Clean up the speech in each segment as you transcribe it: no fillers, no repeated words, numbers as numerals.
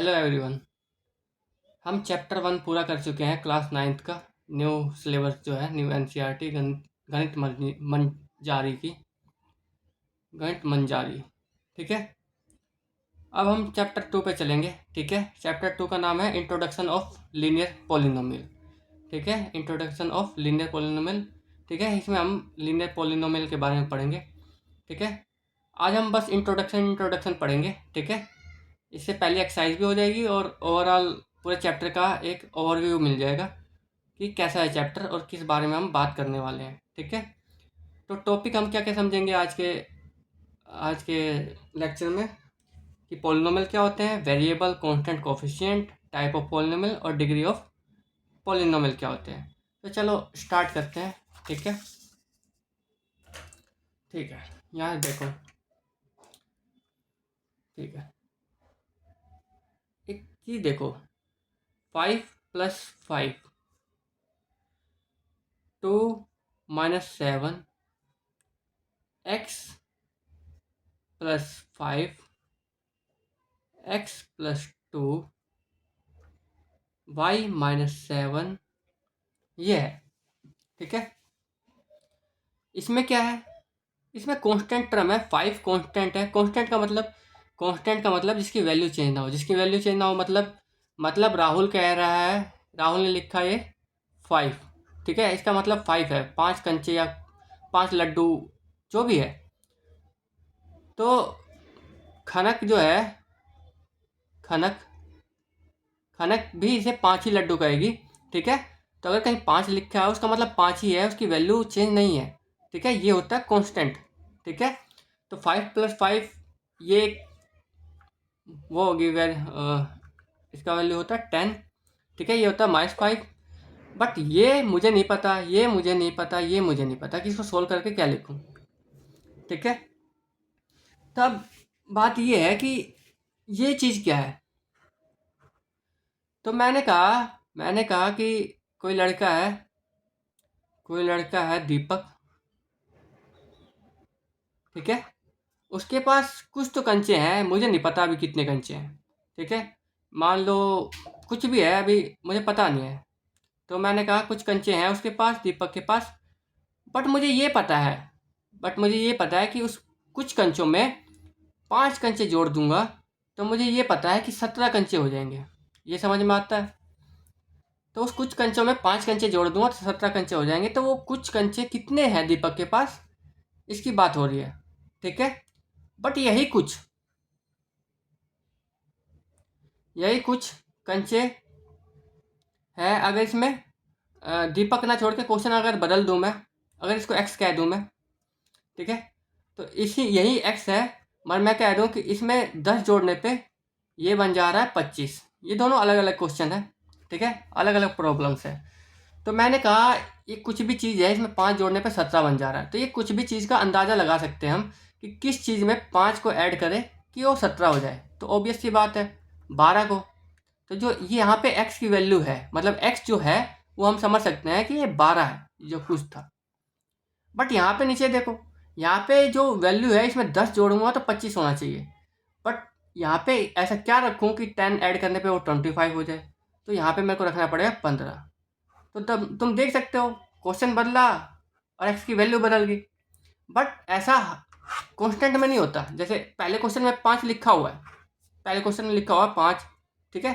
Hello everyone. हम chapter 1 पूरा कर चुके हैं क्लास 9th का। न्यू सिलेबस जो है, न्यू एनसीईआरटी गणित मंजारी की गणित मंजारी। ठीक है, अब हम चैप्टर 2 पे चलेंगे। ठीक है, चैप्टर 2 का नाम है इंट्रोडक्शन ऑफ लीनियर पॉलिनोमियल। ठीक है, इंट्रोडक्शन ऑफ लीनियर पॉलिनोमियल। ठीक है, इसमें हम लीनियर पॉलिनोमियल के बारे में पढ़ेंगे। ठीक है, आज हम बस इंट्रोडक्शन पढ़ेंगे। ठीक है, इससे पहले एक्सरसाइज भी हो जाएगी और ओवरऑल पूरे चैप्टर का एक ओवरव्यू मिल जाएगा कि कैसा है चैप्टर और किस बारे में हम बात करने वाले हैं। ठीक है, तो टॉपिक हम क्या क्या समझेंगे आज के लेक्चर में कि पॉलिनोमियल क्या होते हैं, variable, constant, coefficient, type of polynomial और डिग्री ऑफ पॉलिनोमियल क्या होते हैं। तो चलो स्टार्ट करते हैं। ठीक है, ठीक है, यहाँ देखो। ठीक है, एक चीज़ देखो, 5 + 5 2 - 7 x + 5 x + 2 y - 7 ये है। ठीक है, इसमें क्या है, इसमें कांस्टेंट टर्म है। 5 कांस्टेंट है। कांस्टेंट का मतलब जिसकी वैल्यू चेंज ना हो। जिसकी वैल्यू चेंज ना हो मतलब राहुल कह रहा है, राहुल ने लिखा ये 5। ठीक है, इसका मतलब 5 है, 5 कंचे या 5 लड्डू जो भी है। तो खनक जो है, खनक खनक भी इसे 5 ही लड्डू कहेगी। ठीक है, तो अगर कहीं 5 लिखा है उसका मतलब 5 ही है, उसकी वैल्यू चेंज नहीं है। ठीक है, ये होता है कांस्टेंट। ठीक है, तो 5 + 5 ये वो होगी इसका वैल्यू होता है 10। ठीक है, ये होता है -5। बट ये मुझे नहीं पता, ये मुझे नहीं पता, ये मुझे नहीं पता कि इसको सोल्व करके क्या लिखूं। ठीक है, तब बात ये है कि ये चीज़ क्या है। तो मैंने कहा कि कोई लड़का है दीपक। ठीक है, उसके पास कुछ तो कंचे हैं, मुझे नहीं पता अभी कितने कंचे हैं। ठीक है, मान लो कुछ भी है, अभी मुझे पता नहीं है। तो मैंने कहा कुछ कंचे हैं उसके पास, दीपक के पास। बट मुझे ये पता है कि उस कुछ कंचों में 5 कंचे जोड़ दूंगा तो मुझे ये पता है कि 17 कंचे हो जाएंगे। ये समझ में आता है। तो उस कुछ कंचों में 5 कंचे जोड़ दूंगा तो 17 कंचे हो जाएंगे। तो वो कुछ कंचे कितने हैं दीपक के पास, इसकी बात हो रही है। ठीक है, बट यही कुछ कंचे है। अगर इसमें दीपक ना छोड़ के क्वेश्चन अगर बदल दूं मैं, अगर इसको x कह दूं मैं, ठीक है, तो यही x है। मगर मैं कह दूं कि इसमें 10 जोड़ने पे ये बन जा रहा है 25। ये दोनों अलग अलग क्वेश्चन है। ठीक है, अलग अलग प्रॉब्लम्स है। तो मैंने कहा ये कुछ भी चीज़ है, इसमें 5 जोड़ने पे 17 बन जा रहा है। तो ये कुछ भी चीज़ का अंदाज़ा लगा सकते हैं हम कि किस चीज़ में 5 को ऐड करें कि वो 17 हो जाए। तो ऑब्वियस सी बात है 12 को। तो जो ये यहाँ पे x की वैल्यू है, मतलब x जो है वो हम समझ सकते हैं कि ये 12 है जो कुछ था। बट यहाँ पे नीचे देखो, यहाँ पे जो वैल्यू है इसमें 10 जोड़ूंगा तो 25 होना चाहिए। बट यहाँ पे ऐसा क्या रखूँ कि 10 ऐड करने पे वो 25 हो जाए। तो यहाँ पे मेरे को रखना पड़ेगा 15। तो तब तुम देख सकते हो क्वेश्चन बदला और x की वैल्यू बदल गई। बट ऐसा कांस्टेंट में नहीं होता। जैसे पहले क्वेश्चन में 5 लिखा हुआ है, पहले क्वेश्चन में लिखा हुआ है 5। ठीक है,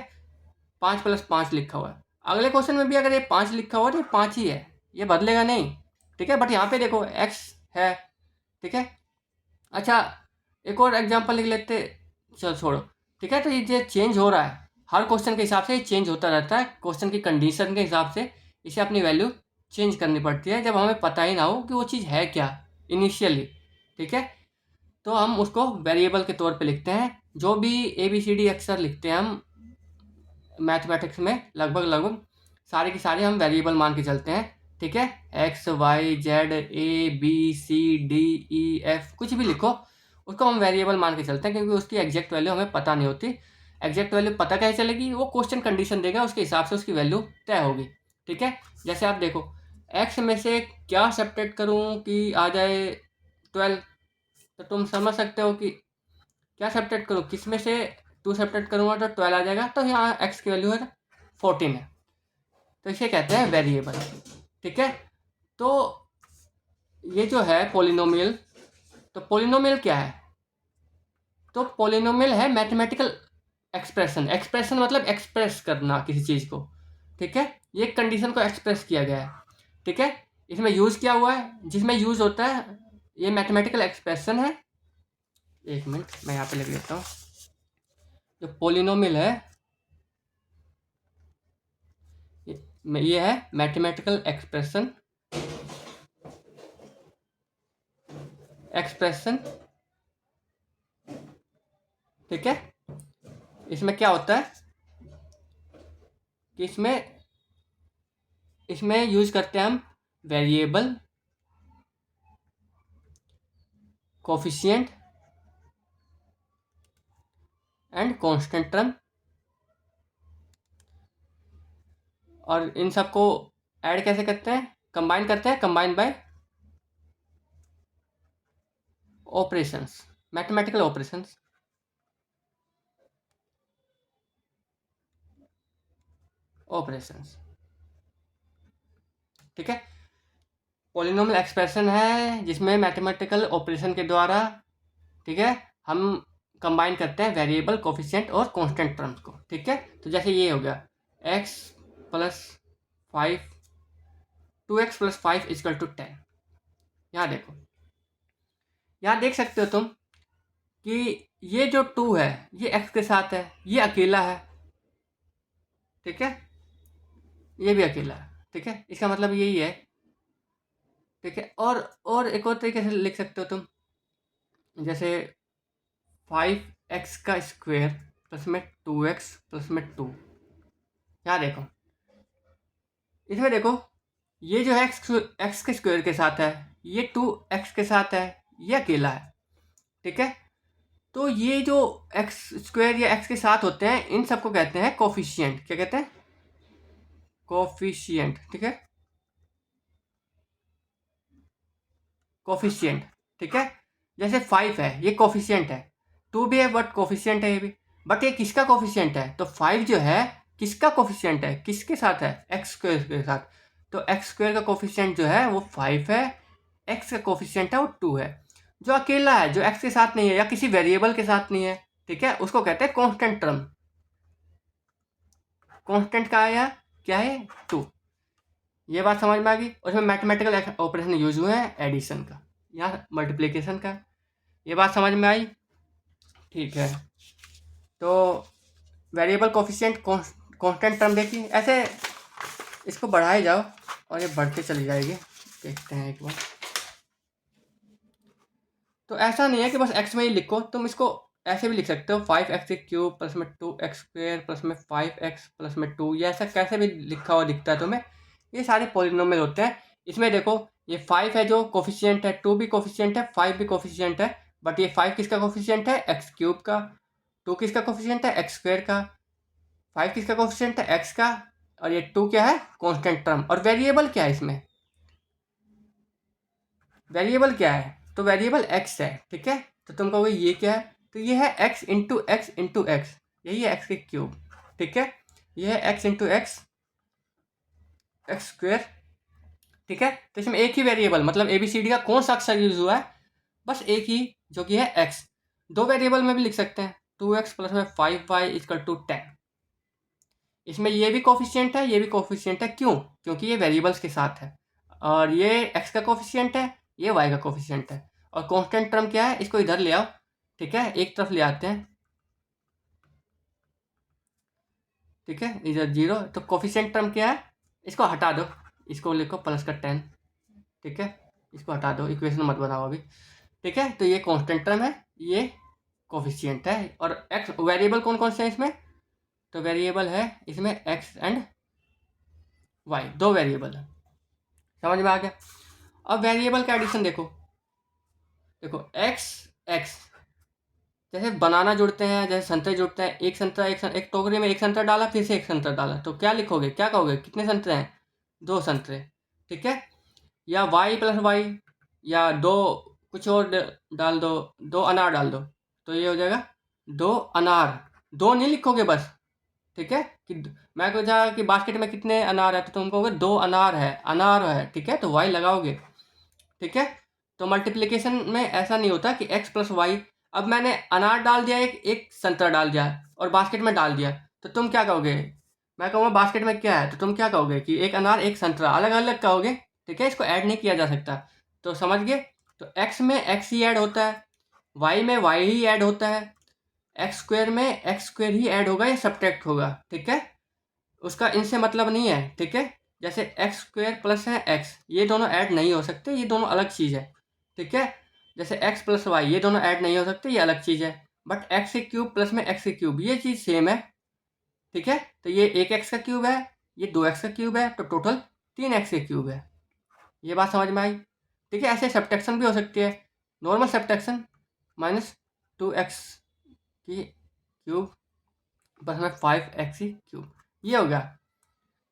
5 + 5 लिखा हुआ है। अगले क्वेश्चन में भी अगर ये 5 लिखा हुआ है तो ये 5 ही है, ये बदलेगा नहीं। ठीक है, बट यहाँ पे देखो x है। ठीक है, अच्छा एक और एग्जांपल लिख लेते, चलो छोड़ो। ठीक है, तो ये चेंज हो रहा है हर क्वेश्चन के हिसाब से, ये चेंज होता रहता है क्वेश्चन की कंडीशन के हिसाब से। इसे अपनी वैल्यू चेंज करनी पड़ती है जब हमें पता ही ना हो कि वो चीज़ है क्या इनिशियली। ठीक है, तो हम उसको वेरिएबल के तौर पे लिखते हैं। जो भी ABCD अक्षर लिखते हैं हम मैथमेटिक्स में, लगभग सारे के सारे हम वेरिएबल मान के चलते हैं। ठीक है, x y z a b c d e f कुछ भी लिखो, उसको हम वेरिएबल मान के चलते हैं क्योंकि उसकी एग्जैक्ट वैल्यू हमें पता नहीं होती। एग्जैक्ट वैल्यू पता कैसे चलेगी, वो क्वेश्चन कंडीशन देगा, उसके हिसाब से उसकी वैल्यू तय होगी। ठीक है, जैसे आप देखो x में से क्या सब्ट्रैक्ट करूँ कि आ जाए 12। तो तुम समझ सकते हो कि क्या सब्ट्रैक्ट करूँ, किस में से 2 सब्ट्रैक्ट करूँगा तो 12 आ जाएगा, तो यहाँ x की वैल्यू है 14 है, तो इसे कहते हैं वेरिएबल। ठीक है, तो ये जो है पोलिनोमियल, तो पोलिनोमियल क्या है? तो पोलिनोमियल है मैथमेटिकल एक्सप्रेशन। एक्सप्रेशन मतलब एक्सप्रेस करना किसी चीज़ को। ठीक है, ये एक कंडीशन को एक्सप्रेस किया गया है। ठीक है, इसमें यूज़ किया हुआ है, जिसमें यूज़ होता है ये मैथमेटिकल एक्सप्रेशन है। एक मिनट मैं यहाँ पे लिख लेता हूँ। जो पोलिनोमियल है ये है मैथमेटिकल एक्सप्रेशन। ठीक है, इसमें क्या होता है कि इसमें यूज करते हैं हम variable, coefficient and constant term, और इन सबको ऐड कैसे करते हैं? कंबाइन करते हैं, combine by operations, mathematical operations. ठीक है, पॉलिनोमियल एक्सप्रेशन है जिसमें मैथमेटिकल ऑपरेशन के द्वारा, ठीक है, हम कंबाइन करते हैं वेरिएबल, कोफिशिएंट और कांस्टेंट टर्म्स को। ठीक है, तो जैसे ये हो गया x plus 5, 2x plus 5 equal to 10। यहाँ देखो, यहाँ देख सकते हो तुम कि ये जो 2 है ये x के साथ है, ये अकेला है। ठीक है, ये भी अकेला है। ठीक है, इसका मतलब यही है। ठीक है, और एक और तरीके से लिख सकते हो तुम, जैसे 5x का स्क्वायर प्लस में 2x प्लस में 2। यहाँ देखो, इसमें देखो ये जो है एक्स के स्क्वायर के साथ है, ये 2x के साथ है, ये अकेला है। ठीक है, तो ये जो एक्स स्क्वायर या एक्स के साथ होते हैं इन सबको कहते हैं कोफिशिएंट। क्या कहते हैं? कोफिशिएंट। ठीक है, कोफिशिएंट। ठीक है, जैसे 5 है ये कोफिशिएंट है, 2 भी है बट कोफिशिएंट है ये भी। बट ये किसका कोफिशिएंट है? तो 5 जो है किसका कोफिशिएंट है? किसके साथ है? एक्स स्क्वायर के साथ। तो एक्स स्क्वायर का कोफिशिएंट जो है वो 5 है, एक्स का कोफिशिएंट है वो 2 है। जो अकेला है, जो एक्स के साथ नहीं है या किसी वेरिएबल के साथ नहीं है, ठीक है, उसको कहते हैं कांस्टेंट टर्म। कांस्टेंट का आया क्या है? 2। ये बात समझ में आ गई। उसमें मैथमेटिकल ऑपरेशन यूज हुए हैं एडिशन का या मल्टीप्लिकेशन का। ये बात समझ में आई? ठीक है, तो वेरिएबल कोफिशिएंट कांस्टेंट टर्म देखिए, ऐसे इसको बढ़ाए जाओ और ये बढ़ते चली जाएगी। देखते हैं एक बार। तो ऐसा नहीं है कि बस एक्स में ही लिखो, तुम इसको ऐसे भी लिख सकते हो 5x³ प्लस में 2x² प्लस में 5x प्लस में 2। ये ऐसा कैसे भी लिखा हुआ दिखता है तुम्हें, ये सारे पॉलिनोमियल होते हैं। इसमें देखो ये 5 है जो कोफिशिएंट है, 2 भी कोफिशिएंट है, 5 भी कोफिशिएंट है। बट ये 5 किसका कोफिशिएंट है? x³ का। 2 किसका कोफिशिएंट है? x² का। 5 किसका कोफिशिएंट है? x का। और ये 2 क्या है? Constant term. और वेरिएबल क्या है इसमें? वेरिएबल क्या है? तो वेरिएबल x है। ठीक है, तो तुम कहोगे ये क्या है? तो ये है x into x into x, यही है x के क्यूब। ठीक है, ये है x into x, x square. ठीक है, तो इसमें एक ही वेरिएबल मतलब ABCD का कौन सा अक्षर यूज हुआ है? बस एक ही, जो कि है x। दो वेरिएबल में भी लिख सकते हैं, 2x प्लस में 5y इक्वल टू 10। इसमें ये भी कोफिशिएंट है, ये भी कोफिशिएंट है। क्यों? क्योंकि ये वेरिएबल्स के साथ है। और ये x का कोफिशिएंट है, ये y का कोफिशिएंट है। और कांस्टेंट टर्म क्या है? इसको इधर ले आओ। ठीक है, एक तरफ ले आते हैं। ठीक है, इधर 0, तो कोफिशिएंट टर्म क्या है? इसको हटा दो, इसको लिखो प्लस का 10। ठीक है, इसको हटा दो, इक्वेशन मत बनाओ अभी। ठीक है, तो ये कांस्टेंट टर्म है, ये कोफिशिएंट है। और एक्स वेरिएबल कौन कौन से हैं इसमें? तो वेरिएबल है इसमें एक्स एंड वाई, दो वेरिएबल है। समझ में आ गया? अब वेरिएबल का एडिशन देखो, देखो एक्स एक्स, जैसे बनाना जुड़ते हैं, जैसे संतरे जुड़ते हैं। एक टोकरी में एक संतरा डाला, फिर से एक संतरा डाला, तो क्या लिखोगे? क्या कहोगे? कितने संतरे हैं? 2 संतरे। ठीक है, या वाई प्लस वाई, या दो कुछ और डाल दो, 2 अनार डाल दो, तो ये हो जाएगा 2 अनार, 2 नहीं लिखोगे बस, ठीक है? कि मैं पूछा कि बास्केट में कितने अनार है, तो तुम कहोगे 2 अनार है, ठीक है? तो वाई लगाओगे, ठीक है? तो मल्टीप्लिकेशन में ऐसा नहीं होता कि एक्स प्लस वाई। अब मैंने अनार डाल दिया, एक संतरा डाल दिया और बास्केट में डाल दिया, तो तुम क्या कहोगे? मैं कहूँगा बास्केट में क्या है, तो तुम क्या कहोगे कि एक अनार एक संतरा, अलग अलग कहोगे, ठीक है? इसको ऐड नहीं किया जा सकता। तो समझ गए? तो एक्स में एक्स ही ऐड होता है, वाई में वाई ही ऐड होता है, एक्स स्क्वेयर में एक्स स्क्वेयर ही ऐड होगा या सब्ट्रैक्ट होगा, ठीक है? उसका इनसे मतलब नहीं है, ठीक है? जैसे एक्स स्क्वेयर प्लस है एक्स, ये दोनों ऐड नहीं हो सकते, ये दोनों अलग चीज़ है, ठीक है? जैसे एक्स प्लस वाई, ये दोनों ऐड नहीं हो सकते, ये अलग चीज़ है। बट एक्स के क्यूब प्लस में एक्स के क्यूब, ये चीज़ सेम है, ठीक है? तो ये एक एक्स का क्यूब है, ये 2x का क्यूब है, तो टोटल 3x के क्यूब है। ये बात समझ में आई? ठीक है? ऐसे सब्ट्रैक्शन भी हो सकती है, नॉर्मल सब्ट्रैक्शन, -2x की क्यूब प्लस में 5x की क्यूब, ये हो गया।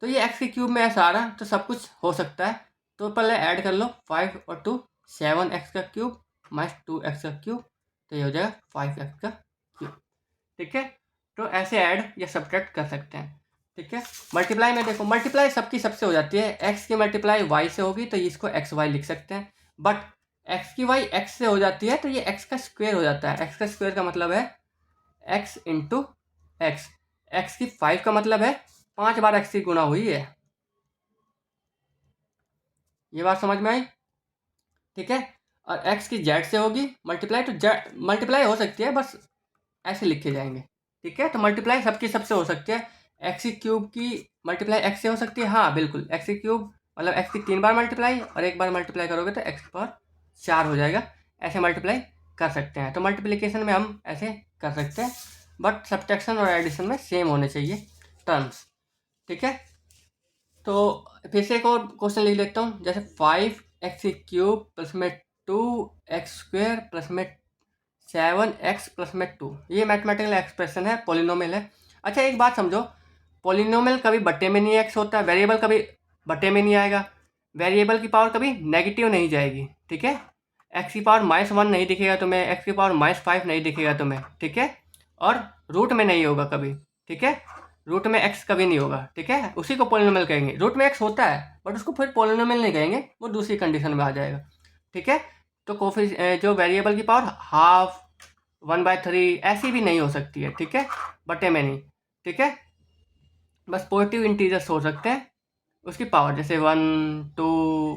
तो ये एक्स के क्यूब में ऐसा आ रहा, तो सब कुछ हो सकता है। तो पहले ऐड कर लो 5 और 2, 7x का क्यूब माइनस 2x का क्यूब, तो ये हो जाएगा 5x का क्यूब, ठीक है? तो ऐसे ऐड या सब्ट्रैक्ट कर सकते हैं, ठीक है? मल्टीप्लाई में देखो, मल्टीप्लाई सबकी सबसे हो जाती है, एक्स की मल्टीप्लाई वाई से होगी तो इसको एक्स वाई लिख सकते हैं। बट एक्स की वाई एक्स से हो जाती है तो ये एक्स का स्क्वेयर हो जाता है। एक्स का स्क्वेयर का मतलब है एक्स इंटू एक्स। एक्स की 5 का मतलब है 5 बार एक्स की गुणा हुई है। ये बात समझ में आई? ठीक है? और एक्स की जेड से होगी मल्टीप्लाई, तो जेड मल्टीप्लाई हो सकती है, बस ऐसे लिखे जाएंगे, ठीक है? तो मल्टीप्लाई सबकी सबसे हो सकती है। एक्स की क्यूब की मल्टीप्लाई एक्स से हो सकती है, हाँ बिल्कुल। एक्स की क्यूब मतलब एक्स की 3 बार मल्टीप्लाई, और एक बार मल्टीप्लाई करोगे तो एक्स पर 4 हो जाएगा। ऐसे मल्टीप्लाई कर सकते हैं। तो मल्टीप्लिकेशन में हम ऐसे कर सकते हैं, बट सब्ट्रैक्शन और एडिशन में सेम होने चाहिए टर्म्स, ठीक है? तो फिर से एक और क्वेश्चन लिख लेता हूँ, जैसे 5x क्यूब प्लस में 2x स्क्वेयर प्लस में 7x प्लस में 2, ये मैथमेटिकल एक्सप्रेशन है, पॉलिनोमियल है। अच्छा एक बात समझो, पॉलिनोमियल कभी बट्टे में नहीं एक्स होता, वेरिएबल कभी बट्टे में नहीं आएगा, वेरिएबल की पावर कभी नेगेटिव नहीं जाएगी, ठीक है? एक्स की पावर -1 नहीं दिखेगा तुम्हें, एक्स की पावर -5 नहीं दिखेगा तुम्हें, ठीक है? और रूट में नहीं होगा कभी, ठीक है? रूट में एक्स कभी नहीं होगा, ठीक है? उसी को पॉलिनोमियल कहेंगे। रूट में एक्स होता है बट उसको फिर पॉलिनोमियल नहीं कहेंगे, वो दूसरी कंडीशन में आ जाएगा, ठीक है? तो जो वेरिएबल की पावर हाफ 1/3 ऐसी भी नहीं हो सकती है, ठीक है? बटे में नहीं, ठीक है? बस पॉजिटिव इंटीजर्स हो सकते हैं उसकी पावर, जैसे 1 2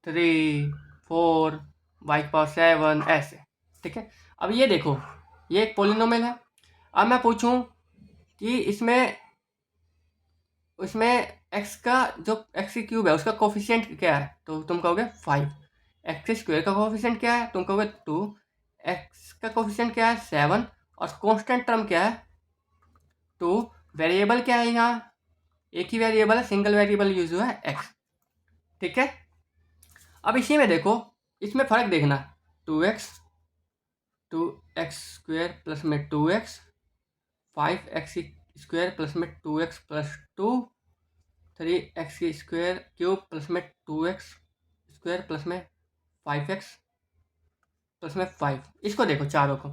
3 4 बाई पावर 7 ऐसे, ठीक है? अब ये देखो, ये एक पोलिनोमियल है। अब मैं पूछूं कि इसमें इसमें एक्स का जो एक्स की क्यूब है उसका कोफिशिएंट क्या है, तो तुम कहोगे 5। एक्स स्क्वेयर का कोफिशिएंट क्या है, तुम कहोगे 2। एक्स का कोफिशिएंट क्या है 7, और कांस्टेंट टर्म क्या है 2। वेरिएबल क्या है यहाँ, एक ही वेरिएबल है, सिंगल वेरिएबल यूज हुआ है एक्स, ठीक है? अब इसी में देखो, इसमें फर्क देखना, 2x, 2x स्क्वेयर प्लस में 2x, 5x स्क्वेयर प्लस में 2x plus 2, 3x square cube plus में 2x स्क्वेयर प्लस में 5x प्लस में 5। इसको देखो चारों को,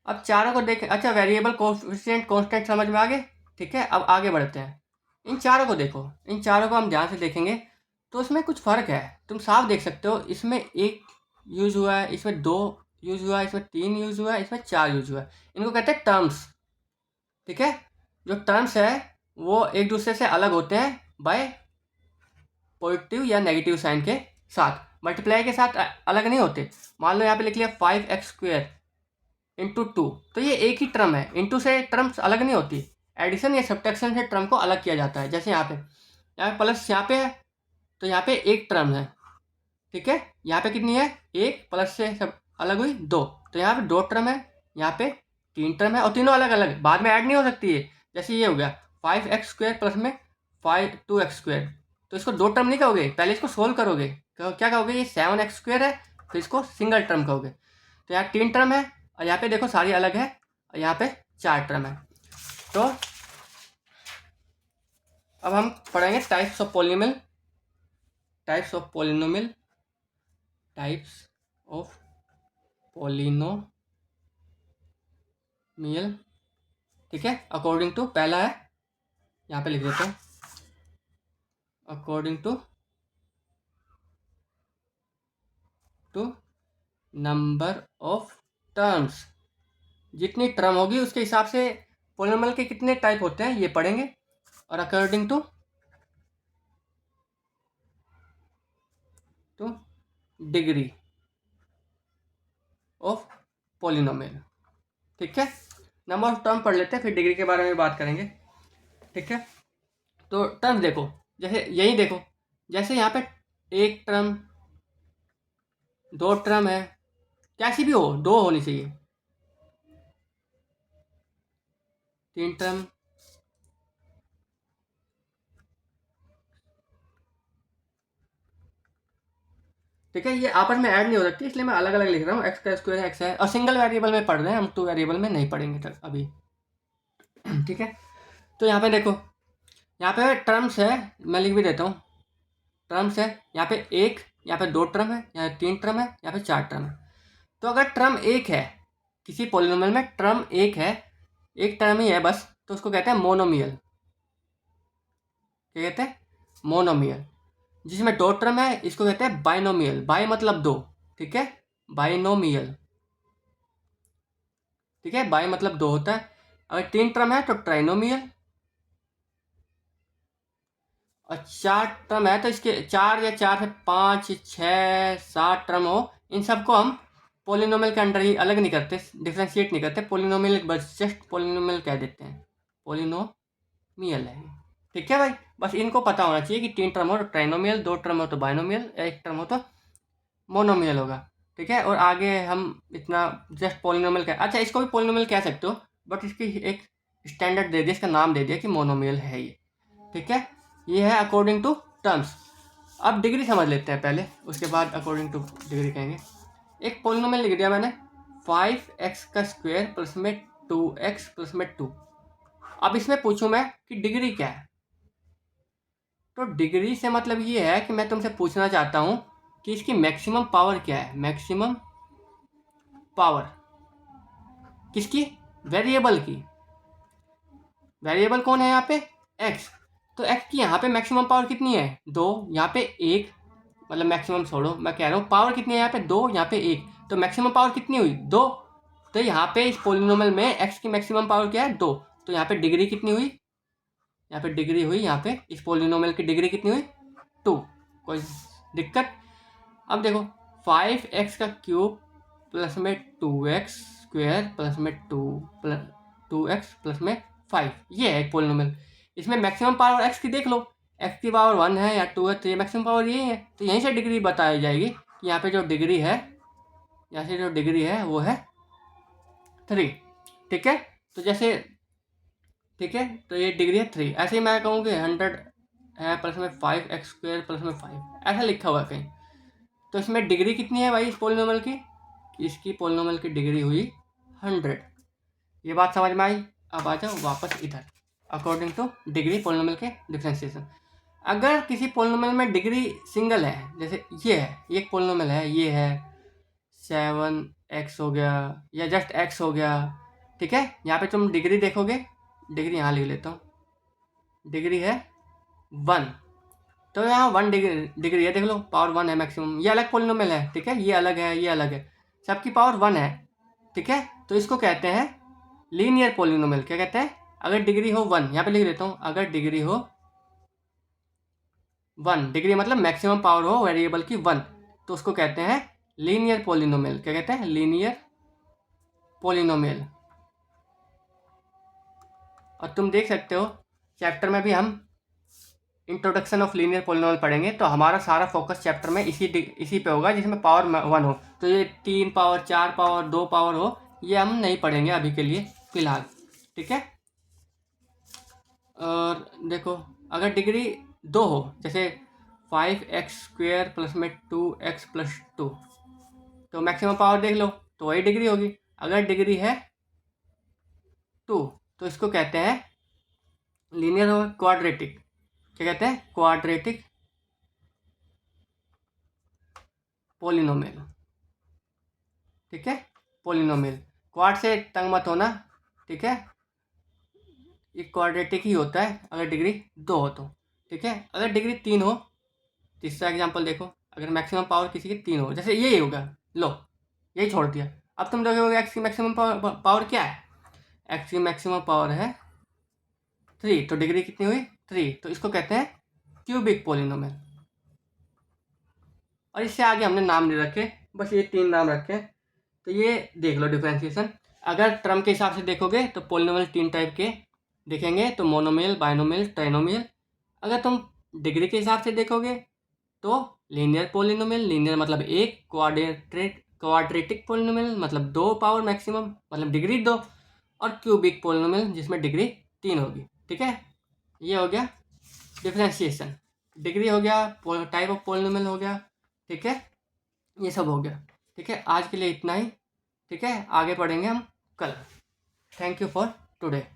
अब चारों को देखें। अच्छा वेरिएबल कोफिशिएंट कांस्टेंट समझ में आ गए, ठीक है? अब आगे बढ़ते हैं। इन चारों को देखो, इन चारों को हम ध्यान से देखेंगे तो इसमें कुछ फ़र्क है, तुम साफ देख सकते हो। इसमें 1 यूज़ हुआ है, इसमें 2 यूज़ हुआ है, इसमें 3 यूज़ हुआ है, इसमें 4 यूज़ हुआ है। इनको कहते हैं टर्म्स, ठीक है? जो टर्म्स है वो एक दूसरे से अलग होते हैं बाय पॉजिटिव या नेगेटिव साइन के साथ। मल्टीप्लाई के साथ अलग नहीं होते। मान लो यहाँ पे लिख लिया 5x स्क्वेयर इंटू 2, तो ये एक ही टर्म है, इंटू से टर्म्स अलग नहीं होती। एडिशन या सब्ट्रैक्शन से टर्म को अलग किया जाता है। जैसे यहाँ पे प्लस यहाँ पे है, तो यहाँ पे एक टर्म है, ठीक है? यहाँ पे कितनी है, एक, प्लस से सब अलग हुई 2, तो यहाँ पे 2 टर्म है, यहाँ पे 3 टर्म है, और तीनों अलग अलग, बाद में ऐड नहीं हो सकती है। जैसे ये हो गया 5x स्क्वेयर प्लस में 2x स्क्वेयर, तो इसको 2 टर्म नहीं कहोगे, पहले इसको सोल्व करोगे। क्या कहोगे, ये 7x स्क्वेयर है, फिर इसको सिंगल टर्म कहोगे। तो यहाँ 3 टर्म है, और यहाँ पे देखो सारी अलग है, और यहाँ पे 4 टर्म है। तो अब हम पढ़ेंगे types of polynomial, types of polynomial, types of polynomial, ठीक है। अकॉर्डिंग टू पहला है, यहाँ पे लिख देते हैं, according to number of terms, जितनी टर्म होगी उसके हिसाब से पोलिनोमियल के कितने टाइप होते हैं ये पढ़ेंगे। और according two degree of polynomial. ठीक है, नंबर ऑफ टर्म पढ़ लेते हैं, फिर डिग्री के बारे में बात करेंगे। ठीक है, तो टर्म देखो, जैसे यही देखो, जैसे यहाँ पे एक टर्म, दो टर्म है, कैसी भी हो, दो होनी चाहिए, तीन टर्म, ठीक है, ये आपस में ऐड नहीं हो सकती, इसलिए मैं अलग अलग लिख रहा हूँ। एक्स का स्क्वायर एक्स है, और सिंगल वेरिएबल में पढ़ रहे हैं हम, टू वेरिएबल में नहीं पढ़ेंगे तक अभी। ठीक है, तो यहाँ पे देखो, यहाँ पे टर्म्स है, मैं लिख भी देता हूँ, टर्म्स है, यहाँ पे एक, यहाँ पे दो टर्म है, यहाँ तीन टर्म है, यहाँ पे चार टर्म है। तो अगर टर्म एक है, किसी पोलिनोमियल में टर्म एक है, एक टर्म ही है बस, तो उसको कहते हैं मोनोमियल। क्या कहते हैं? मोनोमियल। जिसमें दो टर्म है इसको कहते हैं बाइनोमियल, बाई मतलब दो, ठीक है, बाइनोमियल। ठीक है, बाई मतलब दो होता है। अगर तीन टर्म है तो ट्राइनोमियल, और चार टर्म है तो इसके चार या चार से पाँच छः सात टर्म हो, इन सबको हम पोलिनोमियल के अंडर ही अलग नहीं करते, डिफ्रेंशिएट नहीं करते, पोलिनोमियल बस जस्ट पोलिनोमियल कह देते हैं, पोलिनोमियल है। ठीक है भाई, बस इनको पता होना चाहिए कि तीन टर्म हो तो ट्राइनोमियल, दो टर्म हो तो बाइनोमियल, एक टर्म हो तो मोनोमियल होगा। ठीक है, और आगे हम इतना जस्ट पोलिनोमियल कह, अच्छा इसको भी पोलिनोमियल कह सकते हो, बट इसकी एक स्टैंडर्ड दे दिया, इसका नाम दे दिया कि मोनोमियल है ये। ठीक है, ये है अकॉर्डिंग टू टर्म्स। अब डिग्री समझ लेते हैं पहले, उसके बाद अकॉर्डिंग टू डिग्री कहेंगे। एक पोलिनोमियल लिख दिया मैंने, 5x का स्क्वायर प्लस में 2x प्लस में 2। अब इसमें पूछूं मैं कि डिग्री क्या है, तो डिग्री से मतलब ये है कि मैं तुमसे पूछना चाहता हूं कि इसकी मैक्सिमम पावर क्या है। मैक्सिमम पावर किसकी? वेरिएबल की। वेरिएबल कौन है यहाँ पे? x। तो x की यहाँ पे मैक्सिमम पावर कितनी है? 2, यहाँ पे 1, मतलब मैक्सिमम छोड़ो, मैं कह रहा हूँ पावर कितनी है यहाँ पे? 2, यहाँ पे 1, तो मैक्सिमम पावर कितनी हुई? 2। तो यहाँ पे इस पोलिनोमियल में x की मैक्सिमम पावर क्या है? 2। तो यहाँ पे डिग्री कितनी हुई? यहाँ पे डिग्री हुई, यहाँ पे इस पोलिनोमियल की डिग्री कितनी हुई? 2। कोई दिक्कत? अब देखो, 5x का क्यूब प्लस में 2x स्क्वायर प्लस में 2x प्लस में 5, ये है एक पोलिनोमियल। इसमें मैक्सिमम पावर x की देख लो, x की पावर 1 है या 2 है, तो ये मैक्सिमम पावर यही है, तो यहीं से डिग्री बताई जाएगी कि यहाँ पे जो डिग्री है, यहाँ से जो डिग्री है वो है 3। ठीक है, तो जैसे, ठीक है, तो ये डिग्री है 3। ऐसे ही मैं कहूँगी 100 है प्लस में 5x स्क्वायर प्लस में 5, ऐसा लिखा हुआ है कहीं। तो इसमें डिग्री कितनी है भाई इस पोलिनोमियल की? इसकी पोलिनोमियल की डिग्री हुई 100। ये बात समझ में आई? अब आ जाओ वापस इधर, अकॉर्डिंग टू डिग्री पोलिनोमियल के डिफरेंशिएशन। अगर किसी पोलिनोमियल में डिग्री सिंगल है, जैसे ये है, ये एक पोलिनोमियल है, ये है 7x हो गया, या जस्ट x हो गया। ठीक है, यहाँ पे तुम डिग्री देखोगे, डिग्री यहाँ लिख लेता हूँ, डिग्री है 1, तो यहाँ 1 डिग्री है, देख लो पावर 1 है मैक्सिमम। ये अलग पोलिनोमियल है, ठीक है, ये अलग है, ये अलग है, सबकी पावर 1 है। ठीक है, तो इसको कहते हैं लीनियर पोलिनोमियल। क्या कहते हैं? अगर डिग्री हो 1, यहाँ पे लिख देता हूँ, अगर डिग्री हो 1, डिग्री मतलब मैक्सिमम पावर हो वेरिएबल की 1, तो उसको कहते हैं लीनियर पोलिनोमियल। क्या कहते हैं? Linear polynomial. और तुम देख सकते हो चैप्टर में भी हम इंट्रोडक्शन ऑफ लीनियर पोलिनोमियल पढ़ेंगे, तो हमारा सारा फोकस चैप्टर में इसी पे होगा जिसमें पावर 1 हो। तो ये 3 पावर, 4 पावर, 2 पावर हो, ये हम नहीं पढ़ेंगे अभी के लिए फिलहाल। ठीक है, और देखो अगर डिग्री 2 हो, जैसे 5x स्क्वायर प्लस में 2x प्लस 2, तो मैक्सिमम पावर देख लो, तो वही डिग्री होगी। अगर डिग्री है 2, तो इसको कहते हैं लीनियर और क्वाड्रेटिक। क्या कहते हैं? Quadratic polynomial. ठीक है, पोलिनोमियल, क्वाड से तंग मत होना, ठीक है, ये क्वाड्रेटिक ही होता है अगर डिग्री 2 हो तो, ठीक है। अगर डिग्री 3 हो, तीसरा एग्जांपल देखो, अगर मैक्सिमम पावर किसी की 3 हो, जैसे ये होगा, लो यही छोड़ दिया। अब तुम देखोगे एक्स की मैक्सिमम पावर क्या है, एक्स की मैक्सिमम पावर है 3, तो डिग्री कितनी हुई 3, तो इसको कहते हैं क्यूबिक पोलिनोमियल। और इससे आगे हमने नाम नहीं रखे, बस ये 3 नाम रखे। तो ये देख लो डिफ्रेंशिएशन। अगर टर्म के हिसाब से देखोगे तो पोलिनोमियल 3 टाइप के देखेंगे, तो मोनोमियल, बाइनोमियल, ट्राइनोमियल। अगर तुम डिग्री के हिसाब से देखोगे तो लीनियर पोलिनोमियल, लीनियर मतलब एक, क्वाड्रेटिक पोलिनोमियल मतलब 2 पावर मैक्सिमम मतलब डिग्री 2, और क्यूबिक पोलिनोमियल जिसमें डिग्री 3 होगी, ठीक है। ये हो गया डिफ्रेंशिएशन, डिग्री हो गया, टाइप ऑफ पोलिनोमियल हो गया, ठीक है। ये सब हो गया, ठीक है। आज के लिए इतना ही, ठीक है। आगे पढ़ेंगे हम कल। Thank you for today.